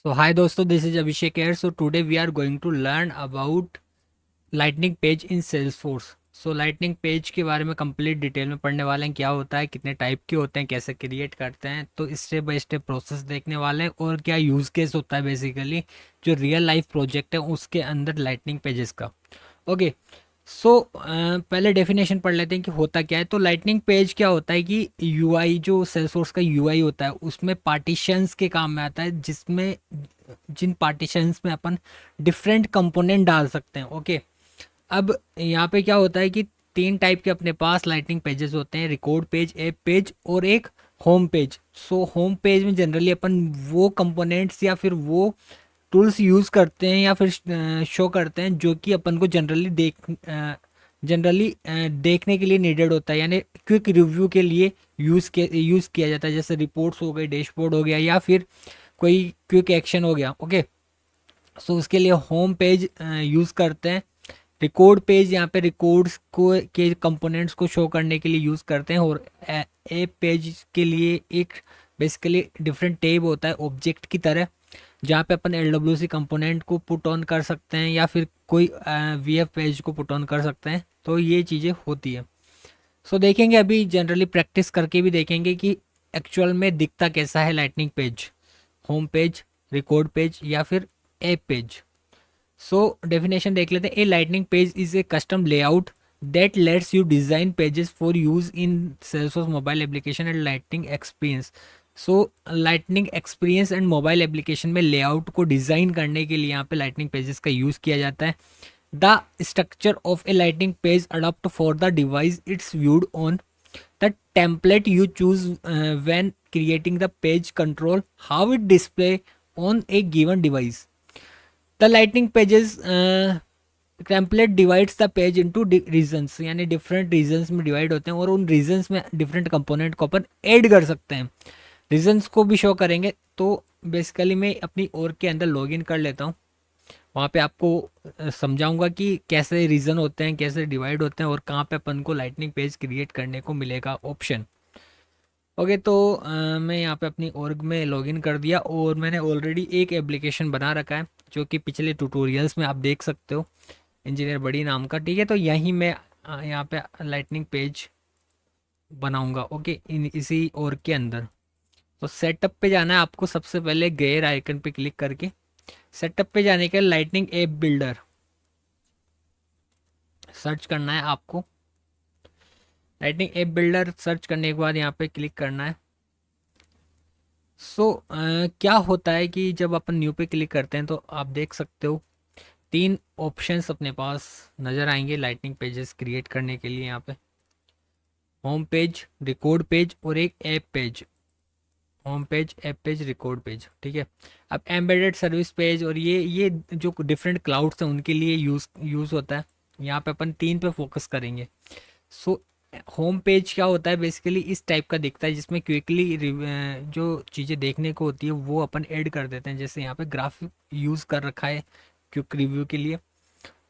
So hi दोस्तों, this is Abhishek here. So today we are going to learn about Lightning Page in Salesforce. So Lightning Page के बारे में complete detail में पढ़ने वाले हैं, क्या होता है, कितने टाइप के होते हैं, कैसे क्रिएट करते हैं। तो स्टेप बाय स्टेप प्रोसेस देखने वाले हैं और क्या यूज़ केस होता है बेसिकली जो रियल लाइफ प्रोजेक्ट है उसके अंदर लाइटनिंग पेजेस का। ओके। सो पहले डेफिनेशन पढ़ लेते हैं कि होता क्या है। तो लाइटनिंग पेज क्या होता है कि यूआई जो सेल्सफोर्स का यूआई होता है उसमें पार्टीशंस के काम में आता है, जिसमें जिन पार्टीशंस में अपन डिफरेंट कंपोनेंट डाल सकते हैं। ओके। अब यहाँ पे क्या होता है कि तीन टाइप के अपने पास लाइटनिंग पेजेस होते हैं, रिकॉर्ड पेज, ऐप पेज और एक home page. So home page में जनरली अपन वो कंपोनेंट्स या फिर वो टूल्स यूज़ करते हैं या फिर शो करते हैं जो कि अपन को जनरली देखने के लिए नीडेड होता है, यानी क्विक रिव्यू के लिए यूज़ किया जाता है, जैसे रिपोर्ट्स हो गई, डैशबोर्ड हो गया या फिर कोई क्विक एक्शन हो गया। ओके। सो उसके लिए होम पेज यूज़ करते हैं। रिकॉर्ड पेज यहाँ पे रिकॉर्ड्स को के कंपोनेंट्स को शो करने के लिए यूज़ करते हैं। और ऐप पेज के लिए एक बेसिकली डिफरेंट टैब होता है ऑब्जेक्ट की तरह, जहाँ पे अपन एल डब्ल्यू सी कंपोनेंट को पुट ऑन कर सकते हैं या फिर कोई वी एफ पेज को पुट ऑन कर सकते हैं। तो ये चीज़ें होती है। सो देखेंगे अभी जनरली प्रैक्टिस करके भी देखेंगे कि एक्चुअल में दिखता कैसा है lightning page, home page, record page या फिर ऐप पेज। सो डेफिनेशन देख लेते हैं। ए lightning page is a custom layout that let's you design pages for use in Salesforce mobile application and lightning experience. So lightning experience and mobile application में layout को design करने के लिए यहाँ पे लाइटनिंग पेजेस का यूज़ किया जाता है। The structure of a lightning page adopt for the device it's viewed on the template you choose when creating the page control how it display on a given device. The lightning pages template divides the page into regions, यानी different regions में divide होते हैं और उन regions में different component को अपन add कर सकते हैं। रीजन्स को भी शो करेंगे। तो बेसिकली मैं अपनी और के अंदर लॉगिन कर लेता हूँ, वहाँ पे आपको समझाऊंगा कि कैसे रीजन होते हैं, कैसे डिवाइड होते हैं और कहाँ पे अपन को लाइटनिंग पेज क्रिएट करने को मिलेगा ऑप्शन। ओके। तो मैं यहाँ पे अपनी org में लॉगिन कर दिया और मैंने ऑलरेडी एक एप्लीकेशन बना रखा है जो कि पिछले ट्यूटोरियल्स में आप देख सकते हो, इंजीनियर बड़ी नाम का। ठीक है। तो यहीं मैं यहाँ पे लाइटनिंग पेज बनाऊंगा। ओके। इन इसी org के अंदर तो सेटअप पे जाना है आपको। सबसे पहले गेयर आइकन पे क्लिक करके सेटअप पे जाने के लाइटनिंग ऐप बिल्डर सर्च करना है आपको। लाइटनिंग ऐप बिल्डर सर्च करने के बाद यहाँ पे क्लिक करना है। क्या होता है कि जब अपन न्यू पे क्लिक करते हैं तो आप देख सकते हो तीन ऑप्शंस अपने पास नज़र आएंगे लाइटनिंग पेजेस क्रिएट करने के लिए। यहाँ पे होम पेज, रिकॉर्ड पेज और एक app page. Home page, app page, record page. ठीक है। अब एम्बेडेड सर्विस पेज और ये जो डिफरेंट क्लाउड्स हैं उनके लिए यूज़ होता है। यहाँ पे अपन तीन पे फोकस करेंगे। सो होम पेज क्या होता है बेसिकली इस टाइप का दिखता है, जिसमें क्विकली जो चीज़ें देखने को होती है वो अपन ऐड कर देते हैं, जैसे यहाँ पे ग्राफ यूज़ कर रखा है क्विक रिव्यू के लिए।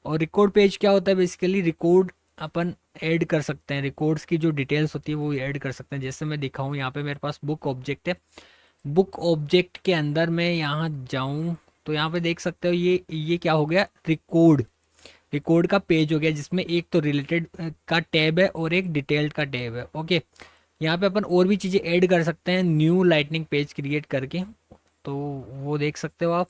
और रिकॉर्ड पेज क्या होता है बेसिकली रिकॉर्ड अपन ऐड कर सकते हैं, रिकॉर्ड्स की जो डिटेल्स होती है वो ऐड कर सकते हैं। जैसे मैं दिखाऊँ, यहाँ पे मेरे पास बुक ऑब्जेक्ट है। बुक ऑब्जेक्ट के अंदर मैं यहाँ जाऊँ तो यहाँ पे देख सकते हो ये क्या हो गया, रिकॉर्ड। रिकॉर्ड का पेज हो गया जिसमें एक तो रिलेटेड का टैब है और एक डिटेल्ड का टैब है। ओके। यहाँ पे अपन और भी चीज़ें ऐड कर सकते हैं न्यू लाइटनिंग पेज क्रिएट करके, तो वो देख सकते हो आप।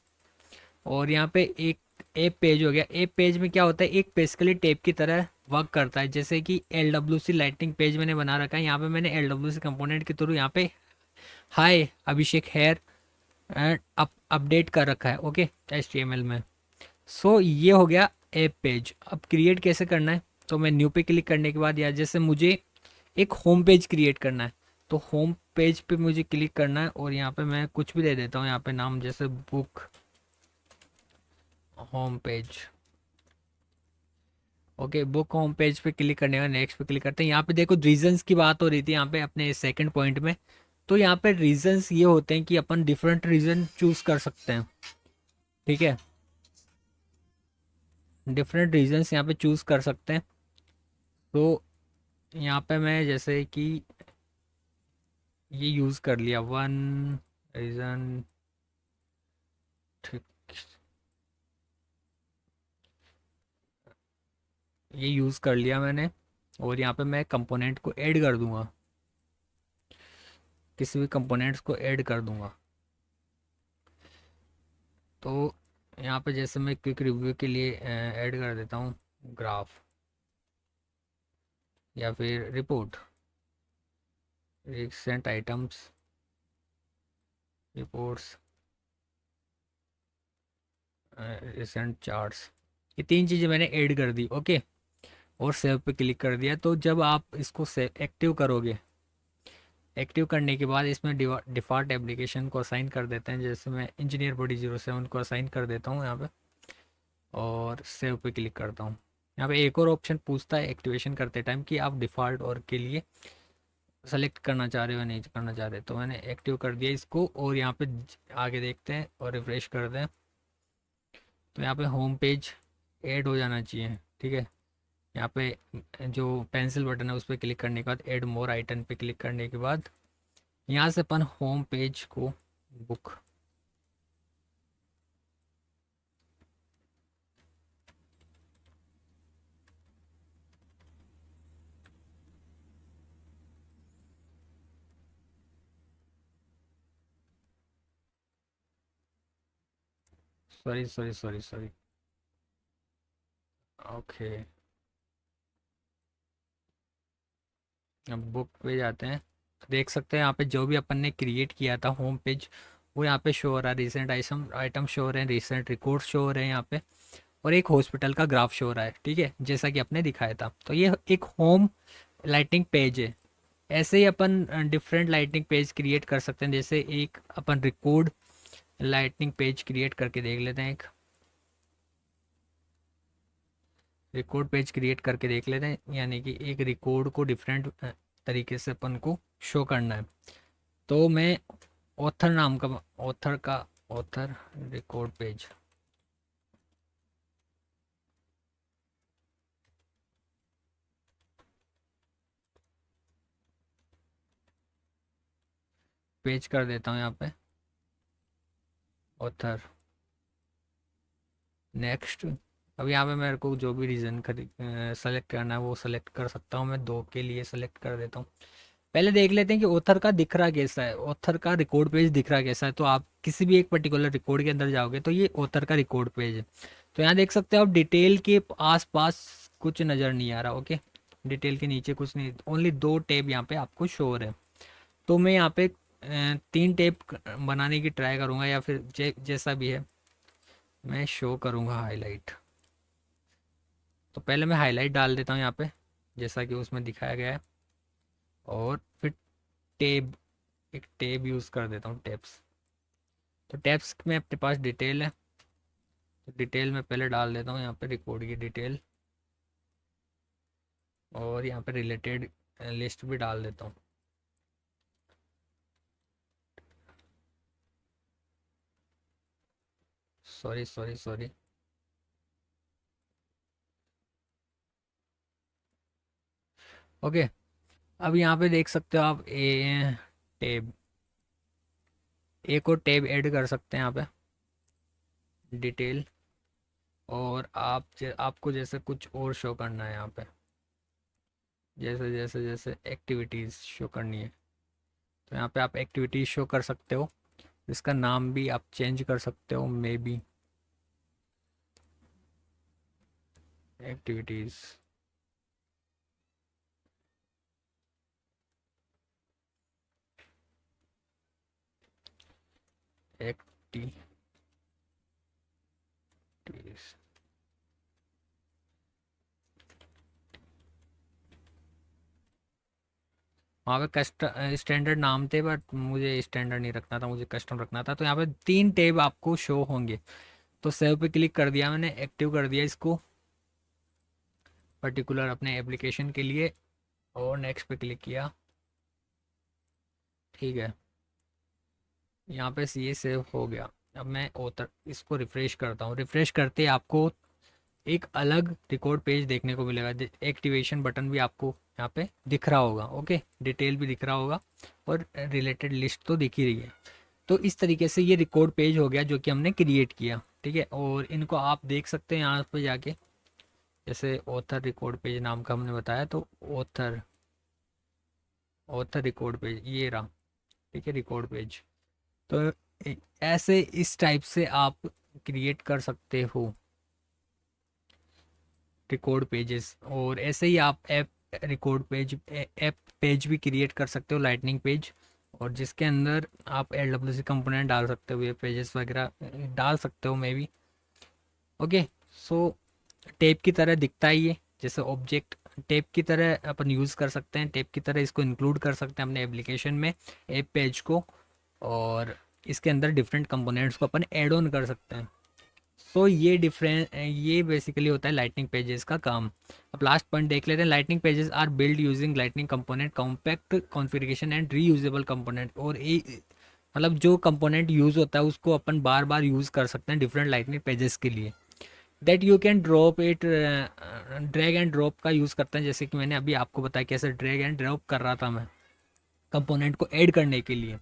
और यहाँ पे एक ऐप पेज हो गया। ऐप पेज में क्या होता है, एक बेसिकली टैब की तरह वर्क करता है, जैसे कि L W C lightning page मैंने बना रखा है। यहाँ पे मैंने एल डब्ल्यू सी कंपोनेंट के थ्रू यहाँ पे hi Abhishek here and update कर रखा है। ओके। HTML में। ये हो गया ऐप पेज। अब क्रिएट कैसे करना है, तो मैं न्यू पे क्लिक करने के बाद या जैसे मुझे एक होम पेज क्रिएट करना है तो होम पेज पे मुझे क्लिक करना है और यहाँ पे मैं कुछ भी दे देता हूँ, यहाँ पे नाम जैसे book home page. Okay. Book home page पे क्लिक करने का नेक्स्ट पे क्लिक करते हैं। यहाँ पे देखो रीजंस की बात हो रही थी यहाँ पे अपने सेकंड पॉइंट में। तो यहाँ पे रीजंस ये होते हैं कि अपन डिफरेंट रीजन चूज कर सकते हैं। ठीक है। डिफरेंट रीजंस यहाँ पे चूज कर सकते हैं। तो यहाँ पे मैं जैसे कि ये यूज़ कर लिया वन रीज़न ये यूज़ कर लिया मैंने, और यहाँ पे मैं कंपोनेंट को ऐड कर दूंगा, किसी भी कंपोनेंट्स को ऐड कर दूंगा। तो यहाँ पे जैसे मैं क्विक रिव्यू के लिए ऐड कर देता हूँ ग्राफ या फिर report, recent items, reports, recent charts, ये तीन चीज़ें मैंने ऐड कर दी। ओके, और सेव पे क्लिक कर दिया। तो जब आप इसको सेव एक्टिव करोगे, एक्टिव करने के बाद इसमें डिफ़ॉल्ट एप्लीकेशन को असाइन कर देते हैं, जैसे मैं इंजीनियर बॉडी 07 को असाइन कर देता हूँ यहाँ पे, और सेव पे क्लिक करता हूँ। यहाँ पे एक और ऑप्शन पूछता है एक्टिवेशन करते टाइम कि आप डिफ़ॉल्ट और के लिए सेलेक्ट करना चाह रहे हो या नहीं करना चाह रहे, तो मैंने एक्टिव कर दिया इसको। और यहाँ पे आगे देखते हैं और रिफ्रेश करते हैं, तो यहाँ पे होम पेज ऐड हो जाना चाहिए। ठीक है, यहाँ पे जो पेंसिल बटन है उस पर क्लिक करने के बाद ऐड मोर आइटम पे क्लिक करने के बाद यहाँ से अपन होम पेज को book, sorry sorry sorry sorry, okay, अब बुक पे जाते हैं। तो देख सकते हैं यहाँ पे जो भी अपन ने क्रिएट किया था होम पेज, वो यहाँ पे शो हो रहा है। रिसेंट आइटम शो हो रहे हैं, रिसेंट रिकॉर्ड शो हो रहे हैं यहाँ पे, और एक हॉस्पिटल का ग्राफ शो हो रहा है। ठीक है, जैसा कि आपने दिखाया था। तो ये एक होम लाइटिंग पेज है। ऐसे ही अपन डिफरेंट लाइटिंग पेज क्रिएट कर सकते हैं। जैसे एक अपन रिकॉर्ड लाइटिंग पेज क्रिएट करके देख लेते हैं, एक रिकॉर्ड पेज क्रिएट करके देख लेते हैं, यानी कि एक रिकॉर्ड को डिफरेंट तरीके से अपन को शो करना है। तो मैं ऑथर नाम का, ऑथर रिकॉर्ड पेज, पेज कर देता हूँ यहाँ पे ऑथर। नेक्स्ट, अब यहाँ पे मेरे को जो भी रीज़न सेलेक्ट करना है वो सेलेक्ट कर सकता हूँ। मैं 2 के लिए सेलेक्ट कर देता हूँ। पहले देख लेते हैं कि ऑथर का दिख रहा कैसा है, ऑथर का रिकॉर्ड पेज दिख रहा कैसा है। तो आप किसी भी एक पर्टिकुलर रिकॉर्ड के अंदर जाओगे तो ये ऑथर का रिकॉर्ड पेज है। तो यहाँ देख सकते हो आप डिटेल के आसपास कुछ नज़र नहीं आ रहा। ओके, डिटेल के नीचे कुछ नहीं, ओनली 2 टैब यहाँ पे आपको शो हो रहे हैं। तो मैं यहाँ पे 3 टैब बनाने की ट्राई करूँगा, या फिर जैसा भी है मैं शो करूँगा हाईलाइट। तो पहले मैं हाईलाइट डाल देता हूँ यहाँ पे, जैसा कि उसमें दिखाया गया है। और फिर टेब, एक टेब यूज़ कर देता हूँ, टैब्स। तो टैब्स में अपने पास डिटेल है, तो डिटेल में पहले डाल देता हूँ यहाँ पे रिकॉर्ड की डिटेल, और यहाँ पे रिलेटेड लिस्ट भी डाल देता हूँ। Sorry sorry sorry, okay. अब यहाँ पे देख सकते हो आप टेब, एक और टेब ऐड कर सकते हैं यहाँ पे, डिटेल। और आपको जैसे कुछ और शो करना है यहाँ पे, जैसे जैसे जैसे एक्टिविटीज़ शो करनी है, तो यहाँ पे आप एक्टिविटीज़ शो कर सकते हो। इसका नाम भी आप चेंज कर सकते हो, मे बी एक्टिविटीज़। एक्टिविटीज़, वहाँ पे कस्ट स्टैंडर्ड नाम थे, बट मुझे स्टैंडर्ड नहीं रखना था, मुझे कस्टम रखना था। तो यहाँ पे 3 टैब आपको शो होंगे। तो सेव पे क्लिक कर दिया मैंने, एक्टिव कर दिया इसको पर्टिकुलर अपने एप्लीकेशन के लिए, और नेक्स्ट पे क्लिक किया। ठीक है, यहाँ पे ये सेव हो गया। अब मैं ऑथर इसको रिफ़्रेश करता हूँ। रिफ़्रेश करते ही आपको एक अलग रिकॉर्ड पेज देखने को मिलेगा। एक्टिवेशन बटन भी आपको यहाँ पे दिख रहा होगा। ओके, डिटेल भी दिख रहा होगा, और रिलेटेड लिस्ट तो दिख ही रही है। तो इस तरीके से ये रिकॉर्ड पेज हो गया जो कि हमने क्रिएट किया। ठीक है, और इनको आप देख सकते हैं यहाँ पे जाके, जैसे ऑथर रिकॉर्ड पेज नाम का हमने बताया, तो ऑथर ऑथर रिकॉर्ड पेज ये रहा, ठीक है, रिकॉर्ड पेज। तो ऐसे इस टाइप से आप क्रिएट कर सकते हो रिकॉर्ड पेजेस। और ऐसे ही आप app record page app page भी क्रिएट कर सकते हो, लाइटनिंग पेज, और जिसके अंदर आप एल कंपोनेंट डाल सकते हो, ये पेजेस वगैरह डाल सकते हो may be. Okay, so tape की तरह दिखता है ये, जैसे ऑब्जेक्ट टेप की तरह अपन यूज़ कर सकते हैं, टेप की तरह इसको इंक्लूड कर सकते हैं अपने एप्लीकेशन में, ऐप पेज को। और इसके अंदर डिफरेंट कंपोनेंट्स को अपन ऐड ऑन कर सकते हैं। सो ये बेसिकली होता है लाइटनिंग पेजेस का काम। अब लास्ट पॉइंट देख लेते हैं। Lightning pages are build using lightning component, compact configuration and reusable component. और मतलब जो कंपोनेंट यूज़ होता है उसको अपन बार बार यूज़ कर सकते हैं डिफरेंट लाइटनिंग पेजेस के लिए। That you can drop it, drag and drop का यूज़ करते हैं, जैसे कि मैंने अभी आपको बताया कैसे ड्रैग एंड ड्रॉप कर रहा था मैं कंपोनेंट को ऐड करने के लिए।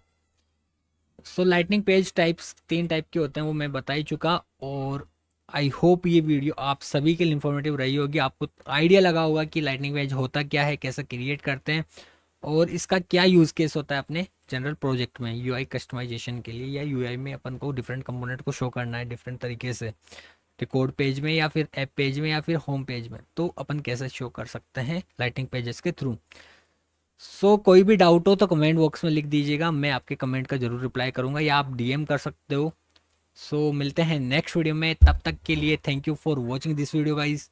सो लाइटनिंग पेज टाइप्स 3 टाइप के होते हैं, वो मैं बता ही चुका। और आई होप ये वीडियो आप सभी के लिए इन्फॉर्मेटिव रही होगी, आपको आइडिया लगा होगा कि लाइटनिंग पेज होता क्या है, कैसे क्रिएट करते हैं, और इसका क्या यूज़ केस होता है अपने जनरल प्रोजेक्ट में यूआई कस्टमाइजेशन के लिए, या यूआई में अपन को डिफरेंट कंपोनेंट को शो करना है डिफरेंट तरीके से, रिकॉर्ड पेज में या फिर ऐप पेज में या फिर होम पेज में, तो अपन कैसे शो कर सकते हैं लाइटिंग पेजेस के थ्रू। सो कोई भी डाउट हो तो कमेंट बॉक्स में लिख दीजिएगा, मैं आपके कमेंट का जरूर रिप्लाई करूंगा, या आप डीएम कर सकते हो। सो मिलते हैं नेक्स्ट वीडियो में, तब तक के लिए thank you for watching this video guys.